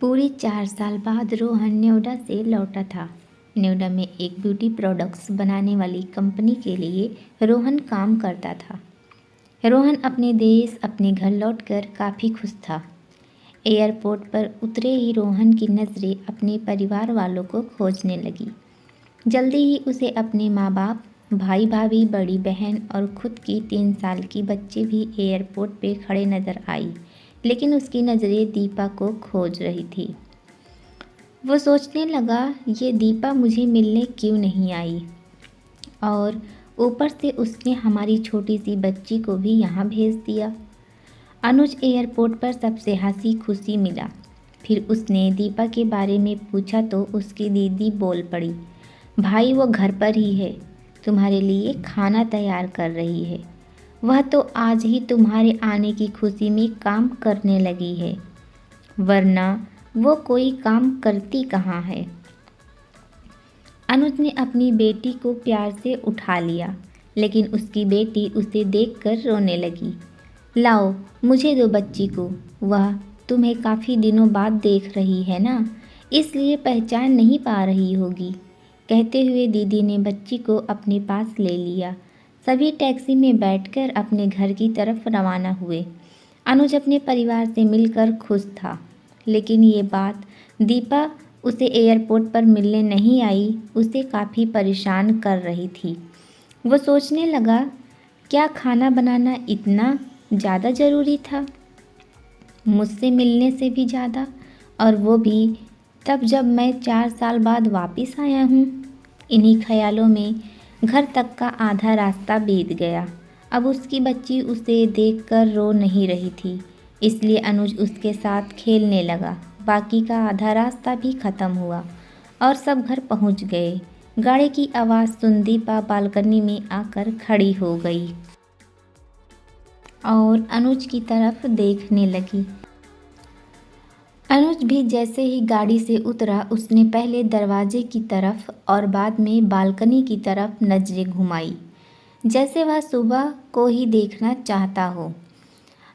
पूरे 4 साल बाद रोहन नोएडा से लौटा था। नोएडा में एक ब्यूटी प्रोडक्ट्स बनाने वाली कंपनी के लिए रोहन काम करता था। रोहन अपने देश अपने घर लौटकर काफ़ी खुश था। एयरपोर्ट पर उतरे ही रोहन की नज़रें अपने परिवार वालों को खोजने लगी। जल्दी ही उसे अपने माँ बाप, भाई भाभी, बड़ी बहन और खुद की 3 साल की बच्ची भी एयरपोर्ट पे खड़े नज़र आई, लेकिन उसकी नज़रें दीपा को खोज रही थी। वो सोचने लगा, ये दीपा मुझे मिलने क्यों नहीं आई, और ऊपर से उसने हमारी छोटी सी बच्ची को भी यहाँ भेज दिया। अनुज एयरपोर्ट पर सबसे हंसी खुशी मिला। फिर उसने दीपा के बारे में पूछा तो उसकी दीदी बोल पड़ी, भाई वो घर पर ही है, तुम्हारे लिए खाना तैयार कर रही है। वह तो आज ही तुम्हारे आने की खुशी में काम करने लगी है, वरना वो कोई काम करती कहाँ है। अनुज ने अपनी बेटी को प्यार से उठा लिया, लेकिन उसकी बेटी उसे देखकर रोने लगी। लाओ मुझे दो बच्ची को, वह तुम्हें काफ़ी दिनों बाद देख रही है ना, इसलिए पहचान नहीं पा रही होगी। कहते हुए दीदी ने बच्ची को अपने पास ले लिया। सभी टैक्सी में बैठकर अपने घर की तरफ रवाना हुए। अनुज अपने परिवार से मिलकर खुश था, लेकिन ये बात दीपा उसे एयरपोर्ट पर मिलने नहीं आई उसे काफ़ी परेशान कर रही थी। वो सोचने लगा, क्या खाना बनाना इतना ज़्यादा ज़रूरी था, मुझसे मिलने से भी ज़्यादा, और वो भी तब जब मैं 4 साल बाद वापस आया हूँ। इन्हीं ख्यालों में घर तक का आधा रास्ता बीत गया। अब उसकी बच्ची उसे देखकर रो नहीं रही थी, इसलिए अनुज उसके साथ खेलने लगा। बाकी का आधा रास्ता भी ख़त्म हुआ और सब घर पहुंच गए। गाड़ी की आवाज़ सुन दीपा बालकनी में आकर खड़ी हो गई और अनुज की तरफ देखने लगी। अनुज भी जैसे ही गाड़ी से उतरा, उसने पहले दरवाजे की तरफ और बाद में बालकनी की तरफ नज़रें घुमाई, जैसे वह सुबह को ही देखना चाहता हो।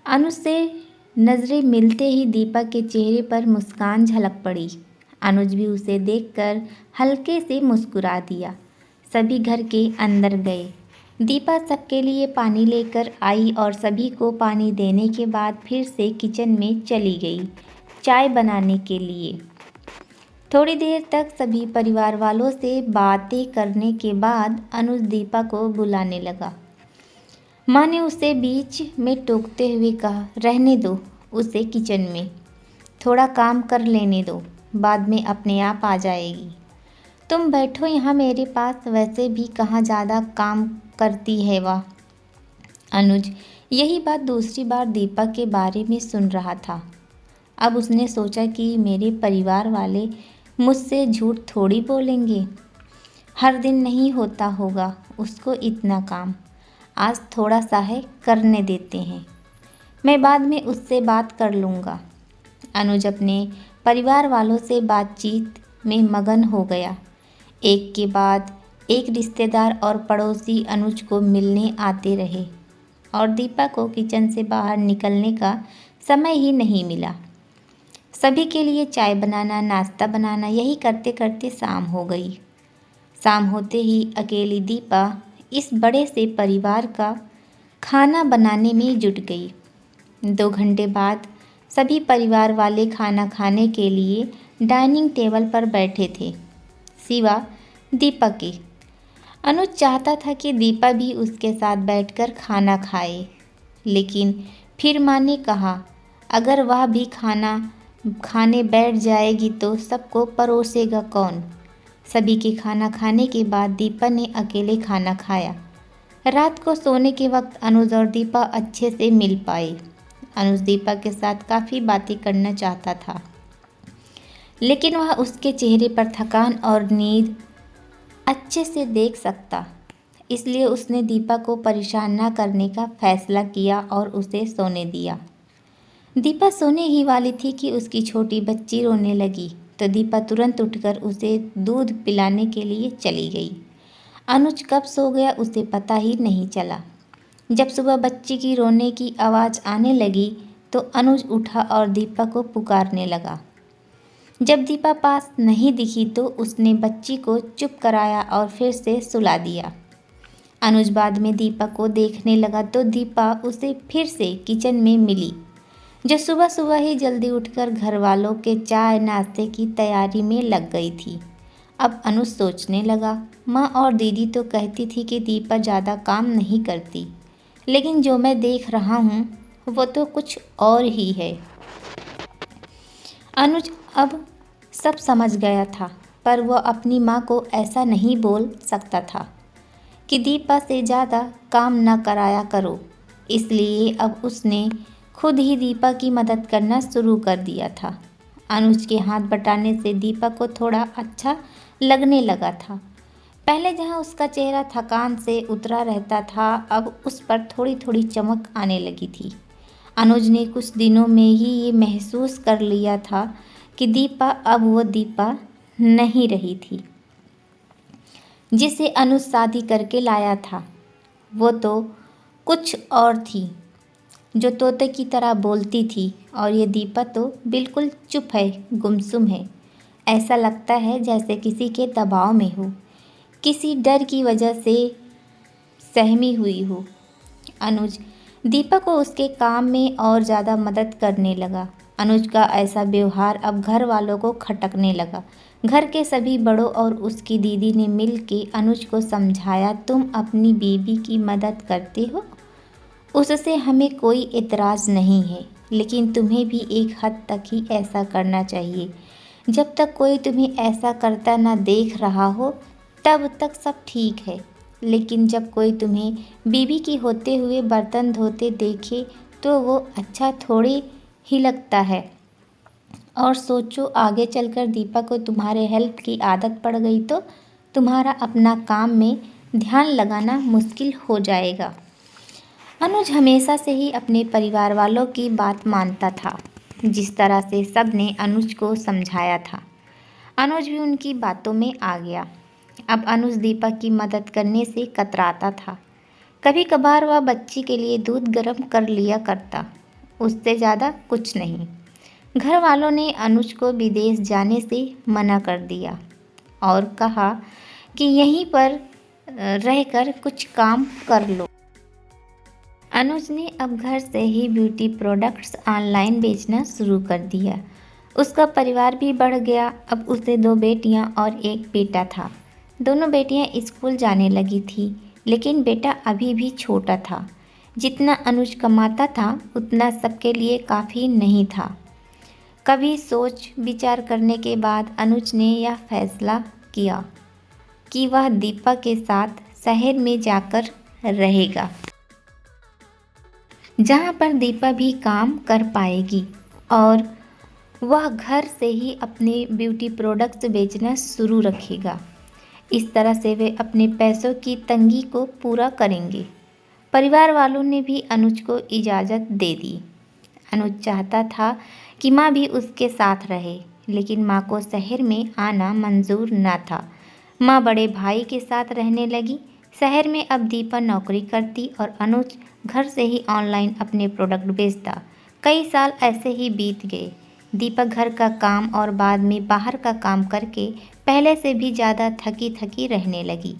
अनुज से नज़रें मिलते ही दीपा के चेहरे पर मुस्कान झलक पड़ी। अनुज भी उसे देखकर हल्के से मुस्कुरा दिया। सभी घर के अंदर गए। दीपा सबके लिए पानी लेकर आई और सभी को पानी देने के बाद फिर से किचन में चली गई चाय बनाने के लिए। थोड़ी देर तक सभी परिवार वालों से बातें करने के बाद अनुज दीपा को बुलाने लगा। माँ ने उसे बीच में टोकते हुए कहा, रहने दो उसे किचन में, थोड़ा काम कर लेने दो, बाद में अपने आप आ जाएगी। तुम बैठो यहाँ मेरे पास, वैसे भी कहाँ ज़्यादा काम करती है वह। अनुज यही बात दूसरी बार दीपा के बारे में सुन रहा था। अब उसने सोचा कि मेरे परिवार वाले मुझसे झूठ थोड़ी बोलेंगे। हर दिन नहीं होता होगा उसको इतना काम, आज थोड़ा सा है, करने देते हैं, मैं बाद में उससे बात कर लूँगा। अनुज अपने परिवार वालों से बातचीत में मगन हो गया। एक के बाद एक रिश्तेदार और पड़ोसी अनुज को मिलने आते रहे और दीपा को किचन से बाहर निकलने का समय ही नहीं मिला। सभी के लिए चाय बनाना, नाश्ता बनाना, यही करते करते शाम हो गई। शाम होते ही अकेली दीपा इस बड़े से परिवार का खाना बनाने में जुट गई। 2 घंटे बाद सभी परिवार वाले खाना खाने के लिए डाइनिंग टेबल पर बैठे थे, सिवा दीपा के। अनुज चाहता था कि दीपा भी उसके साथ बैठकर खाना खाए, लेकिन फिर माँ ने कहा, अगर वह भी खाना खाने बैठ जाएगी तो सबको परोसेगा कौन। सभी के खाना खाने के बाद दीपा ने अकेले खाना खाया। रात को सोने के वक्त अनुज और दीपा अच्छे से मिल पाए। अनुज दीपा के साथ काफ़ी बातें करना चाहता था, लेकिन वह उसके चेहरे पर थकान और नींद अच्छे से देख सकता, इसलिए उसने दीपा को परेशान न करने का फैसला किया और उसे सोने दिया। दीपा सोने ही वाली थी कि उसकी छोटी बच्ची रोने लगी, तो दीपा तुरंत उठकर उसे दूध पिलाने के लिए चली गई। अनुज कब सो गया उसे पता ही नहीं चला। जब सुबह बच्ची की रोने की आवाज़ आने लगी तो अनुज उठा और दीपा को पुकारने लगा। जब दीपा पास नहीं दिखी तो उसने बच्ची को चुप कराया और फिर से सुला दिया। अनुज बाद में दीपा को देखने लगा तो दीपा उसे फिर से किचन में मिली, जो सुबह सुबह ही जल्दी उठकर घर वालों के चाय नाश्ते की तैयारी में लग गई थी। अब अनुज सोचने लगा, माँ और दीदी तो कहती थी कि दीपा ज़्यादा काम नहीं करती, लेकिन जो मैं देख रहा हूँ वो तो कुछ और ही है। अनुज अब सब समझ गया था, पर वह अपनी माँ को ऐसा नहीं बोल सकता था कि दीपा से ज़्यादा काम न कराया करो। इसलिए अब उसने खुद ही दीपा की मदद करना शुरू कर दिया था। अनुज के हाथ बटाने से दीपा को थोड़ा अच्छा लगने लगा था। पहले जहाँ उसका चेहरा थकान से उतरा रहता था, अब उस पर थोड़ी थोड़ी चमक आने लगी थी। अनुज ने कुछ दिनों में ही ये महसूस कर लिया था कि दीपा अब वो दीपा नहीं रही थी जिसे अनुज शादी करके लाया था। वो तो कुछ और थी, जो तोते की तरह बोलती थी, और ये दीपा तो बिल्कुल चुप है, गुमसुम है। ऐसा लगता है जैसे किसी के दबाव में हो, किसी डर की वजह से सहमी हुई हो। अनुज दीपा को उसके काम में और ज़्यादा मदद करने लगा। अनुज का ऐसा व्यवहार अब घर वालों को खटकने लगा। घर के सभी बड़ों और उसकी दीदी ने मिल के अनुज को समझाया, तुम अपनी बीवी की मदद करते हो, उससे हमें कोई एतराज़ नहीं है, लेकिन तुम्हें भी एक हद तक ही ऐसा करना चाहिए। जब तक कोई तुम्हें ऐसा करता ना देख रहा हो तब तक सब ठीक है, लेकिन जब कोई तुम्हें बीवी की होते हुए बर्तन धोते देखे तो वो अच्छा थोड़ी ही लगता है। और सोचो, आगे चलकर दीपा को तुम्हारे हेल्प की आदत पड़ गई तो तुम्हारा अपना काम में ध्यान लगाना मुश्किल हो जाएगा। अनुज हमेशा से ही अपने परिवार वालों की बात मानता था। जिस तरह से सब ने अनुज को समझाया था, अनुज भी उनकी बातों में आ गया। अब अनुज दीपा की मदद करने से कतराता था। कभी कभार वह बच्ची के लिए दूध गर्म कर लिया करता, उससे ज़्यादा कुछ नहीं। घर वालों ने अनुज को विदेश जाने से मना कर दिया और कहा कि यहीं पर रहकर कुछ काम कर लो। अनुज ने अब घर से ही ब्यूटी प्रोडक्ट्स ऑनलाइन बेचना शुरू कर दिया। उसका परिवार भी बढ़ गया। अब उसे 2 बेटियां और 1 बेटा था। दोनों बेटियां स्कूल जाने लगी थी, लेकिन बेटा अभी भी छोटा था। जितना अनुज कमाता था उतना सबके लिए काफ़ी नहीं था। कभी सोच विचार करने के बाद अनुज ने यह फैसला किया कि वह दीपा के साथ शहर में जाकर रहेगा, जहाँ पर दीपा भी काम कर पाएगी और वह घर से ही अपने ब्यूटी प्रोडक्ट्स बेचना शुरू रखेगा। इस तरह से वे अपने पैसों की तंगी को पूरा करेंगे। परिवार वालों ने भी अनुज को इजाज़त दे दी। अनुज चाहता था कि माँ भी उसके साथ रहे, लेकिन माँ को शहर में आना मंजूर न था। माँ बड़े भाई के साथ रहने लगी। शहर में अब दीपा नौकरी करती और अनुज घर से ही ऑनलाइन अपने प्रोडक्ट बेचता। कई साल ऐसे ही बीत गए। दीपा घर का काम और बाद में बाहर का काम करके पहले से भी ज़्यादा थकी थकी रहने लगी।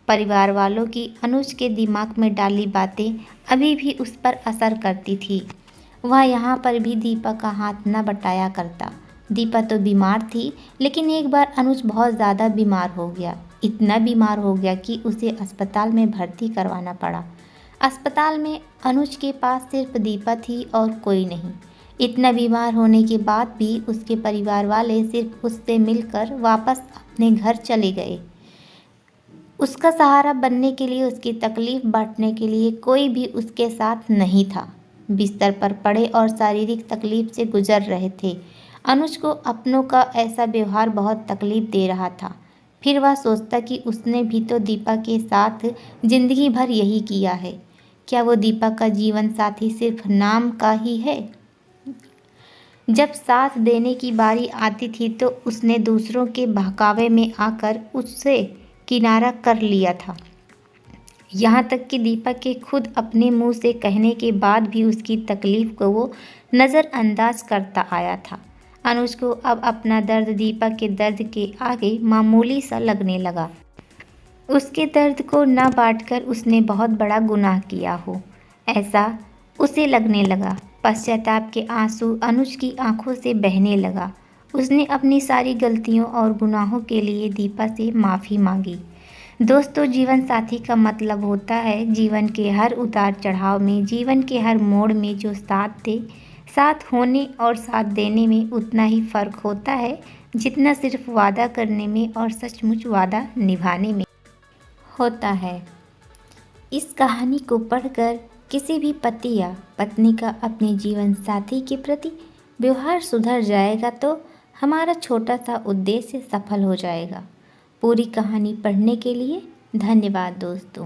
परिवार वालों की अनुज के दिमाग में डाली बातें अभी भी उस पर असर करती थी। वह यहाँ पर भी दीपा का हाथ न बटाया करता। दीपा तो बीमार थी, लेकिन एक बार अनुज बहुत ज़्यादा बीमार हो गया। इतना बीमार हो गया कि उसे अस्पताल में भर्ती करवाना पड़ा। अस्पताल में अनुज के पास सिर्फ दीपा थी और कोई नहीं। इतना बीमार होने के बाद भी उसके परिवार वाले सिर्फ उससे मिलकर वापस अपने घर चले गए। उसका सहारा बनने के लिए, उसकी तकलीफ़ बांटने के लिए कोई भी उसके साथ नहीं था। बिस्तर पर पड़े और शारीरिक तकलीफ़ से गुजर रहे थे। अनुज को अपनों का ऐसा व्यवहार बहुत तकलीफ़ दे रहा था। फिर वह सोचता कि उसने भी तो दीपा के साथ ज़िंदगी भर यही किया है। क्या वो दीपा का जीवन साथी सिर्फ नाम का ही है? जब साथ देने की बारी आती थी तो उसने दूसरों के बहकावे में आकर उससे किनारा कर लिया था। यहाँ तक कि दीपा के खुद अपने मुंह से कहने के बाद भी उसकी तकलीफ़ को वो नज़रअंदाज करता आया था। अनुज को अब अपना दर्द दीपक के दर्द के आगे मामूली सा लगने लगा। उसके दर्द को न बांटकर उसने बहुत बड़ा गुनाह किया हो, ऐसा उसे लगने लगा। पश्चाताप के आंसू अनुज की आंखों से बहने लगा। उसने अपनी सारी गलतियों और गुनाहों के लिए दीपा से माफ़ी मांगी। दोस्तों, जीवन साथी का मतलब होता है जीवन के हर उतार चढ़ाव में, जीवन के हर मोड़ में जो साथ दे। साथ होने और साथ देने में उतना ही फ़र्क होता है जितना सिर्फ वादा करने में और सचमुच वादा निभाने में होता है। इस कहानी को पढ़कर किसी भी पति या पत्नी का अपने जीवन साथी के प्रति व्यवहार सुधर जाएगा तो हमारा छोटा सा उद्देश्य सफल हो जाएगा। पूरी कहानी पढ़ने के लिए धन्यवाद दोस्तों।